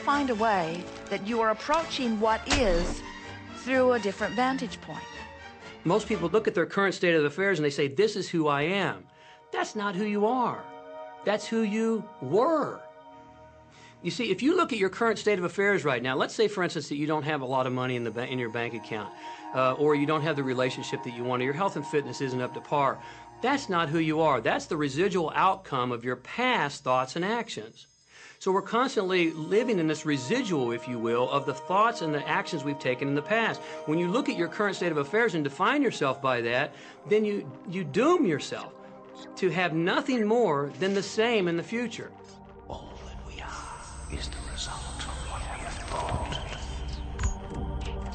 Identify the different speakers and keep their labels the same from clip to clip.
Speaker 1: find a way that you are approaching what is through a different vantage point.
Speaker 2: Most people look at their current state of affairs and they say, this is who I am. That's not who you are. That's who you were. You see, if you look at your current state of affairs right now, let's say, for instance, that you don't have a lot of money in your bank account, or you don't have the relationship that you want, or your health and fitness isn't up to par. That's not who you are. That's the residual outcome of your past thoughts and actions. So we're constantly living in this residual, if you will, of the thoughts and the actions we've taken in the past. When you look at your current state of affairs and define yourself by that, then you doom yourself to have nothing more than the same in the future.
Speaker 3: All that we are is the result of what we have thought.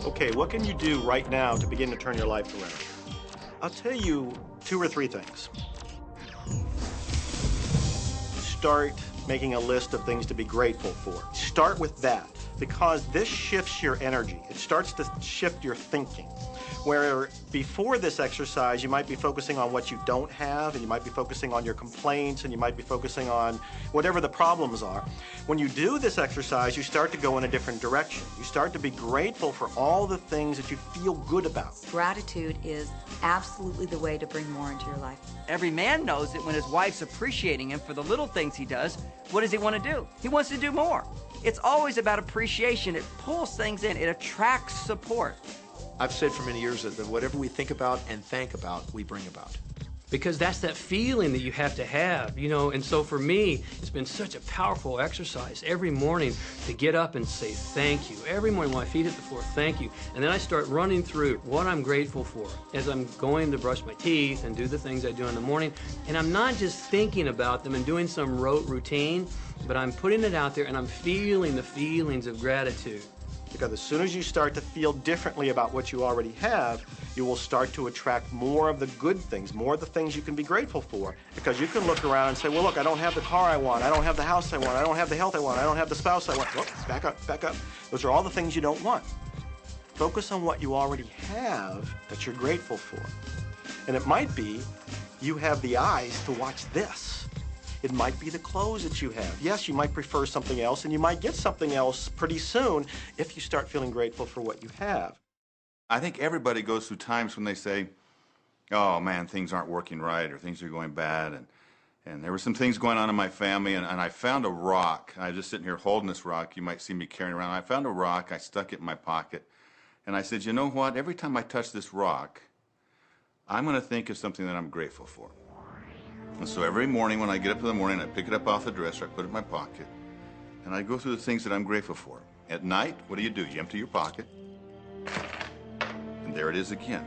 Speaker 4: Okay, what can you do right now to begin to turn your life around? I'll tell you 2 or 3 things. Start making a list of things to be grateful for. Start with that, because this shifts your energy. It starts to shift your thinking. Where before this exercise, you might be focusing on what you don't have, and you might be focusing on your complaints, and you might be focusing on whatever the problems are. When you do this exercise, you start to go in a different direction. You start to be grateful for all the things that you feel good about.
Speaker 5: Gratitude is absolutely the way to bring more into your life.
Speaker 6: Every man knows that when his wife's appreciating him for the little things he does, what does he want to do? He wants to do more. It's always about appreciation. It pulls things in. It attracts support.
Speaker 7: I've said for many years that whatever we think about and thank about, we bring about.
Speaker 2: Because that's that feeling that you have to have, you know. And so for me, it's been such a powerful exercise every morning to get up and say thank you. Every morning when my feet hit the floor, thank you. And then I start running through what I'm grateful for as I'm going to brush my teeth and do the things I do in the morning. And I'm not just thinking about them and doing some rote routine, but I'm putting it out there and I'm feeling the feelings of gratitude.
Speaker 4: Because as soon as you start to feel differently about what you already have, you will start to attract more of the good things, more of the things you can be grateful for. Because you can look around and say, well, look, I don't have the car I want, I don't have the house I want, I don't have the health I want, I don't have the spouse I want. Whoop, back up, back up. Those are all the things you don't want. Focus on what you already have that you're grateful for. And it might be you have the eyes to watch this. It might be the clothes that you have. Yes, you might prefer something else, and you might get something else pretty soon if you start feeling grateful for what you have.
Speaker 8: I think everybody goes through times when they say, oh man, things aren't working right, or things are going bad, and there were some things going on in my family, and I found a rock. I was just sitting here holding this rock. You might see me carrying around. I found a rock. I stuck it in my pocket, and I said, you know what? Every time I touch this rock, I'm going to think of something that I'm grateful for. And so every morning when I get up in the morning, I pick it up off the dresser, I put it in my pocket, and I go through the things that I'm grateful for. At night, what do? You empty your pocket, and there it is again.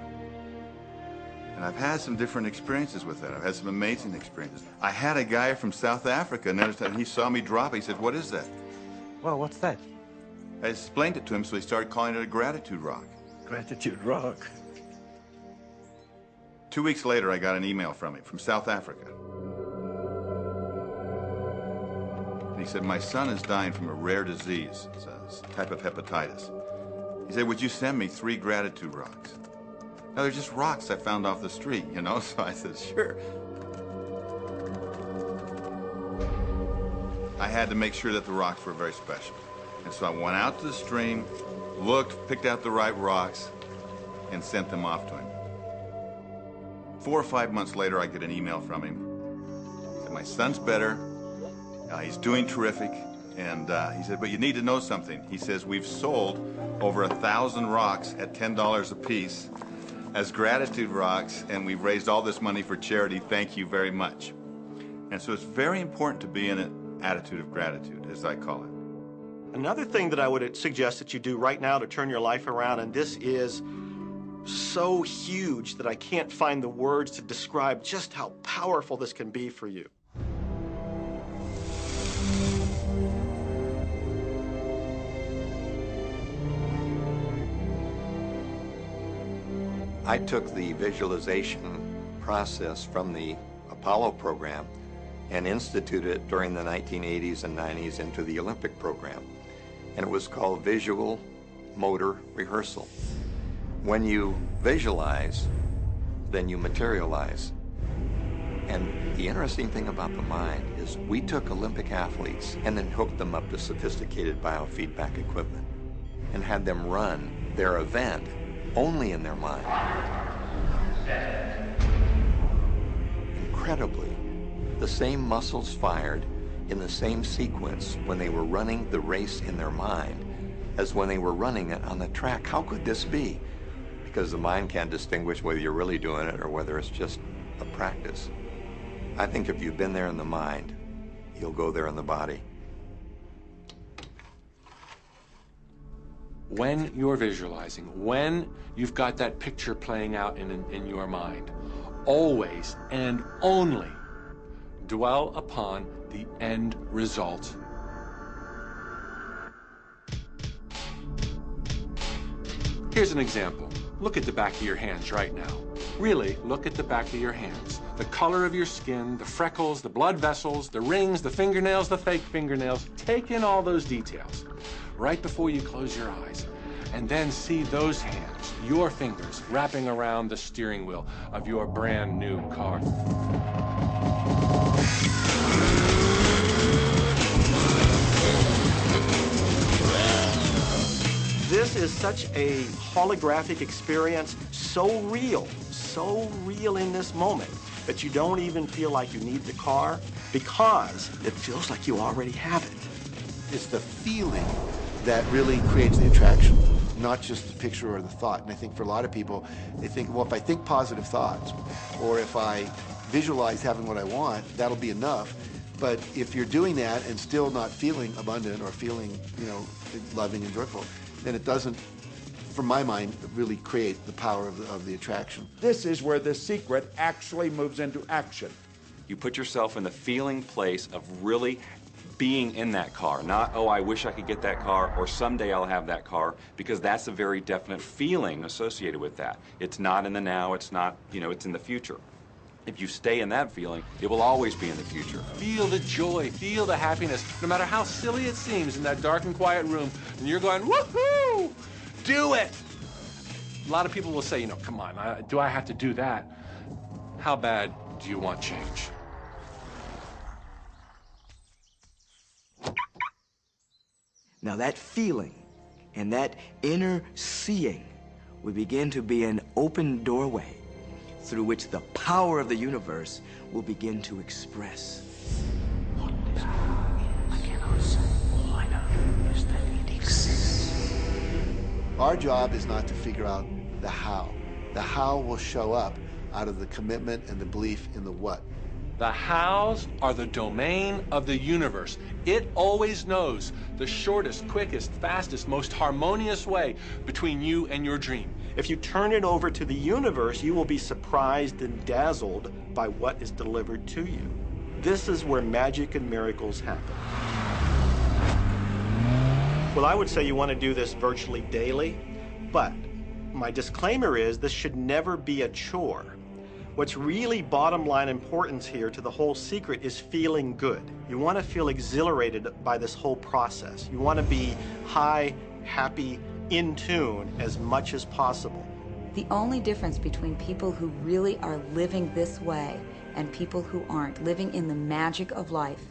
Speaker 8: And I've had some different experiences with that. I've had some amazing experiences. I had a guy from South Africa, and he saw me drop it. He said, what is that?
Speaker 9: Well, what's that?
Speaker 8: I explained it to him, so he started calling it a gratitude rock.
Speaker 9: Gratitude rock.
Speaker 8: 2 weeks later, I got an email from him from South Africa. He said, my son is dying from a rare disease. It's a type of hepatitis. He said, would you send me 3 gratitude rocks? Now, they're just rocks I found off the street, you know? So I said, sure. I had to make sure that the rocks were very special. And so I went out to the stream, looked, picked out the right rocks, and sent them off to him. 4 or 5 months later, I get an email from him. He said, my son's better. He's doing terrific. And he said, but you need to know something. He says, we've sold over 1,000 rocks at $10 a piece as gratitude rocks, and we've raised all this money for charity. Thank you very much. And so it's very important to be in an attitude of gratitude, as I call it.
Speaker 4: Another thing that I would suggest that you do right now to turn your life around, and this is so huge that I can't find the words to describe just how powerful this can be for you.
Speaker 10: I took the visualization process from the Apollo program and instituted it during the 1980s and 90s into the Olympic program. And it was called Visual Motor Rehearsal. When you visualize, then you materialize. And the interesting thing about the mind is we took Olympic athletes and then hooked them up to sophisticated biofeedback equipment and had them run their event only in their mind. Incredibly, the same muscles fired in the same sequence when they were running the race in their mind as when they were running it on the track. How could this be? Because the mind can't distinguish whether you're really doing it or whether it's just a practice. I think if you've been there in the mind, you'll go there in the body.
Speaker 11: When you're visualizing, when you've got that picture playing out in your mind, always and only dwell upon the end result. Here's an example. Look at the back of your hands right now. Really, look at the back of your hands. The color of your skin, the freckles, the blood vessels, the rings, the fingernails, the fake fingernails. Take in all those details right before you close your eyes. And then see those hands, your fingers, wrapping around the steering wheel of your brand new car.
Speaker 4: This is such a holographic experience, so real in this moment, that you don't even feel like you need the car because it feels like you already have it.
Speaker 12: It's the feeling that really creates the attraction, not just the picture or the thought. And I think for a lot of people, they think, well, if I think positive thoughts, or if I visualize having what I want, that'll be enough. But if you're doing that and still not feeling abundant or feeling, loving and joyful, then it doesn't, from my mind, really create the power of the attraction.
Speaker 13: This is where the secret actually moves into action.
Speaker 14: You put yourself in the feeling place of really being in that car, not, oh, I wish I could get that car, or someday I'll have that car, because that's a very definite feeling associated with that. It's not in the now, it's not, it's in the future. If you stay in that feeling, it will always be in the future.
Speaker 11: Feel the joy, feel the happiness, no matter how silly it seems in that dark and quiet room, and you're going, woohoo! Do it! A lot of people will say, come on, do I have to do that? How bad do you want change?
Speaker 15: Now that feeling and that inner seeing will begin to be an open doorway through which the power of the universe will begin to express.
Speaker 3: What this power is, I cannot say. All I know is that it exists.
Speaker 12: Our job is not to figure out the how. The how will show up out of the commitment and the belief in the what.
Speaker 11: The hows are the domain of the universe. It always knows the shortest, quickest, fastest, most harmonious way between you and your dream.
Speaker 4: If you turn it over to the universe, you will be surprised and dazzled by what is delivered to you. This is where magic and miracles happen. Well, I would say you want to do this virtually daily, but my disclaimer is this should never be a chore. What's really bottom line importance here to the whole secret is feeling good. You want to feel exhilarated by this whole process. You want to be high, happy, in tune as much as possible.
Speaker 5: The only difference between people who really are living this way and people who aren't, living in the magic of life,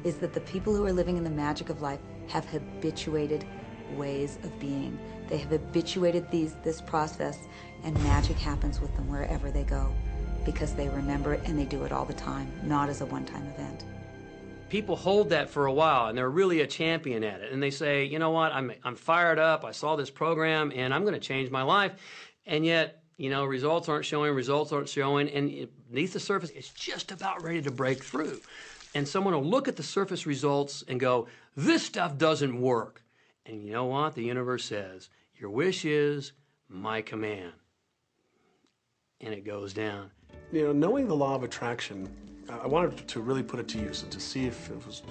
Speaker 5: is that the people who are living in the magic of life have habituated ways of being. They have habituated this process, and magic happens with them wherever they go, because they remember it and they do it all the time, not as a one-time event.
Speaker 2: People hold that for a while, and they're really a champion at it. And they say, you know what, I'm fired up, I saw this program, and I'm going to change my life. And yet, results aren't showing, and beneath the surface, it's just about ready to break through. And someone will look at the surface results and go, this stuff doesn't work. And you know what? The universe says, your wish is my command. And it goes down.
Speaker 16: Knowing the law of attraction, I wanted to really put it to use and to see if it was,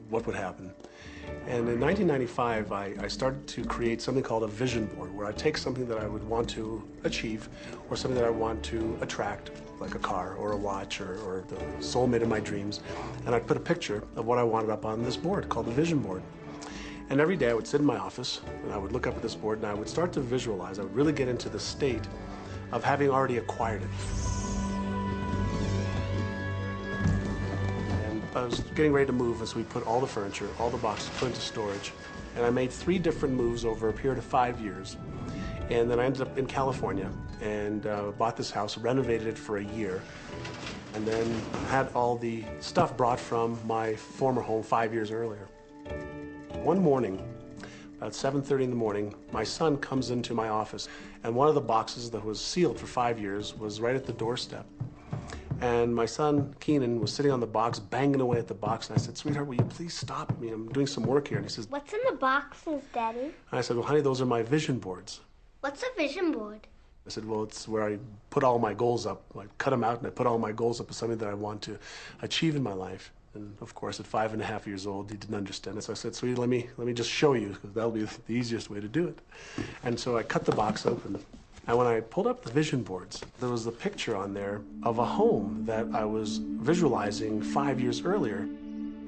Speaker 16: what would happen. And in 1995, I started to create something called a vision board, where I take something that I would want to achieve, or something that I want to attract, like a car or a watch or the soulmate of my dreams, and I'd put a picture of what I wanted up on this board called the vision board. And every day I would sit in my office and I would look up at this board and I would start to visualize. I would really get into the state of having already acquired it. I was getting ready to move, and so we put all the furniture, all the boxes, put into storage. And I made 3 different moves over a period of 5 years. And then I ended up in California and bought this house, renovated it for a year, and then had all the stuff brought from my former home 5 years earlier. One morning, about 7:30 in the morning, my son comes into my office, and one of the boxes that was sealed for 5 years was right at the doorstep. And my son, Keenan, was sitting on the box, banging away at the box, and I said, "Sweetheart, will you please stop me? I'm doing some work here." And he says,
Speaker 17: "What's in the boxes, Daddy?"
Speaker 16: And I said, "Well, honey, those are my vision boards."
Speaker 17: What's a vision board?
Speaker 16: I said, "Well, it's where I put all my goals up. I cut them out and I put all my goals up as something that I want to achieve in my life." And of course, at 5.5 years old, he didn't understand it. So I said, "Sweetie, let me just show you, because that'll be the easiest way to do it." And so I cut the box open. And when I pulled up the vision boards, there was a picture on there of a home that I was visualizing 5 years earlier.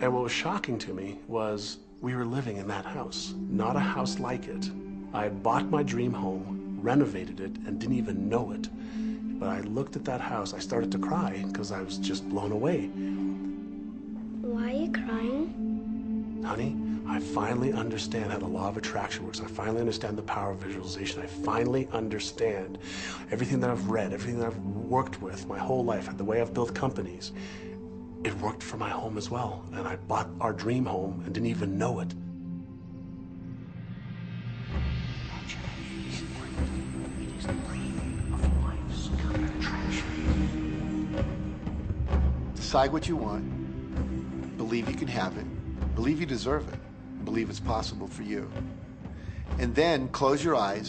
Speaker 16: And what was shocking to me was we were living in that house, not a house like it. I had bought my dream home, renovated it, and didn't even know it. But I looked at that house, I started to cry because I was just blown away.
Speaker 17: Why are you crying?
Speaker 16: Honey, I finally understand how the law of attraction works. I finally understand the power of visualization. I finally understand everything that I've read, everything that I've worked with my whole life, the way I've built companies. It worked for my home as well. And I bought our dream home and didn't even know it.
Speaker 12: Decide what you want. Believe you can have it. Believe you deserve it. Believe it's possible for you. And then close your eyes